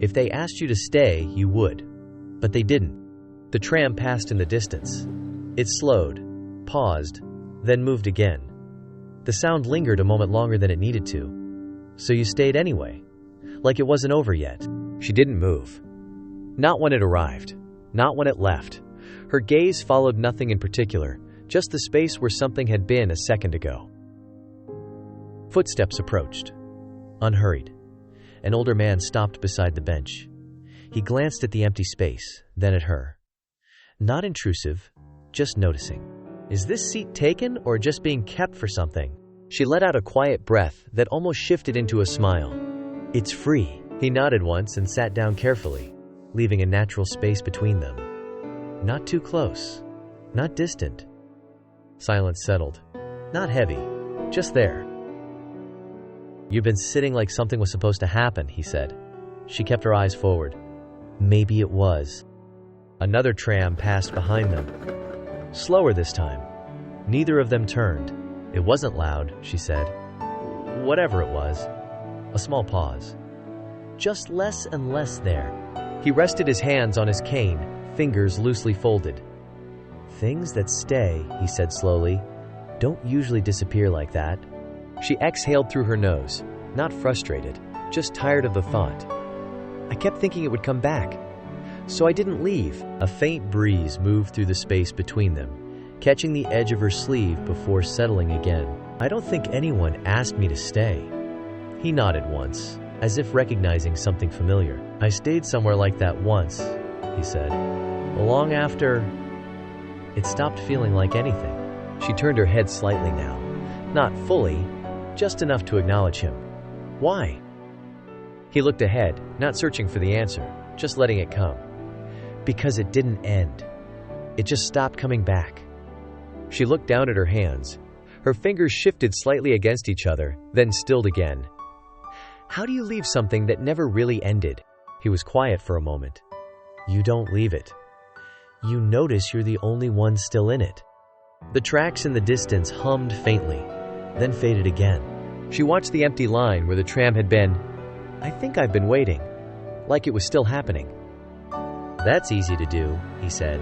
If they asked you to stay, you would. But they didn't. The tram passed in the distance. It slowed, paused, then moved again. The sound lingered a moment longer than it needed to. So you stayed anyway, like it wasn't over yet. She didn't move. Not when it arrived. Not when it left. Her gaze followed nothing in particular, just the space where something had been a second ago. Footsteps approached. Unhurried. An older man stopped beside the bench. He glanced at the empty space, then at her. Not intrusive, just noticing. Is this seat taken or just being kept for something? She let out a quiet breath that almost shifted into a smile. It's free. He nodded once and sat down carefully, leaving a natural space between them. Not too close, not distant. Silence settled. Not heavy, just there. You've been sitting like something was supposed to happen, he said. She kept her eyes forward. Maybe it was. Another tram passed behind them. Slower this time. Neither of them turned. It wasn't loud, she said. Whatever it was. A small pause. Just less and less there. He rested his hands on his cane, fingers loosely folded. Things that stay, he said slowly, don't usually disappear like that. She exhaled through her nose, not frustrated, just tired of the thought. I kept thinking it would come back. So I didn't leave. A faint breeze moved through the space between them, catching the edge of her sleeve before settling again. I don't think anyone asked me to stay. He nodded once, as if recognizing something familiar. I stayed somewhere like that once, he said. Long after, it stopped feeling like anything. She turned her head slightly now. Not fully, just enough to acknowledge him. Why? He looked ahead, not searching for the answer, just letting it come. Because it didn't end. It just stopped coming back. She looked down at her hands. Her fingers shifted slightly against each other, then stilled again. How do you leave something that never really ended? He was quiet for a moment. You don't leave it. You notice you're the only one still in it. The tracks in the distance hummed faintly, then faded again. She watched the empty line where the tram had been. I think I've been waiting, like it was still happening. That's easy to do, he said.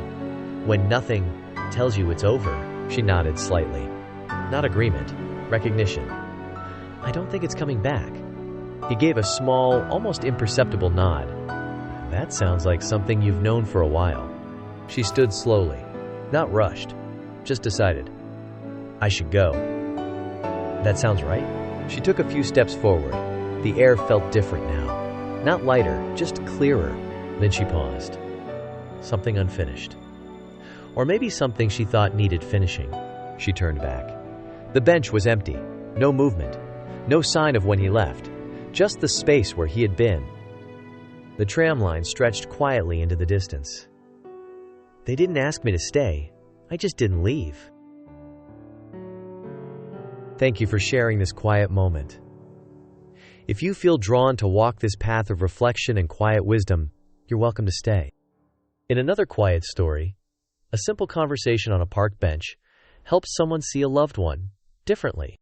When nothing tells you it's over. She nodded slightly. Not agreement, recognition. I don't think it's coming back. He gave a small, almost imperceptible nod. That sounds like something you've known for a while. She stood slowly, not rushed, just decided. I should go. That sounds right. She took a few steps forward. The air felt different now. Not lighter, just clearer. Then she paused. Something unfinished. Or maybe something she thought needed finishing. She turned back. The bench was empty. No movement. No sign of when he left. Just the space where he had been. The tram line stretched quietly into the distance. They didn't ask me to stay. I just didn't leave. Thank you for sharing this quiet moment. If you feel drawn to walk this path of reflection and quiet wisdom, you're welcome to stay. In another quiet story, a simple conversation on a park bench helps someone see a loved one differently.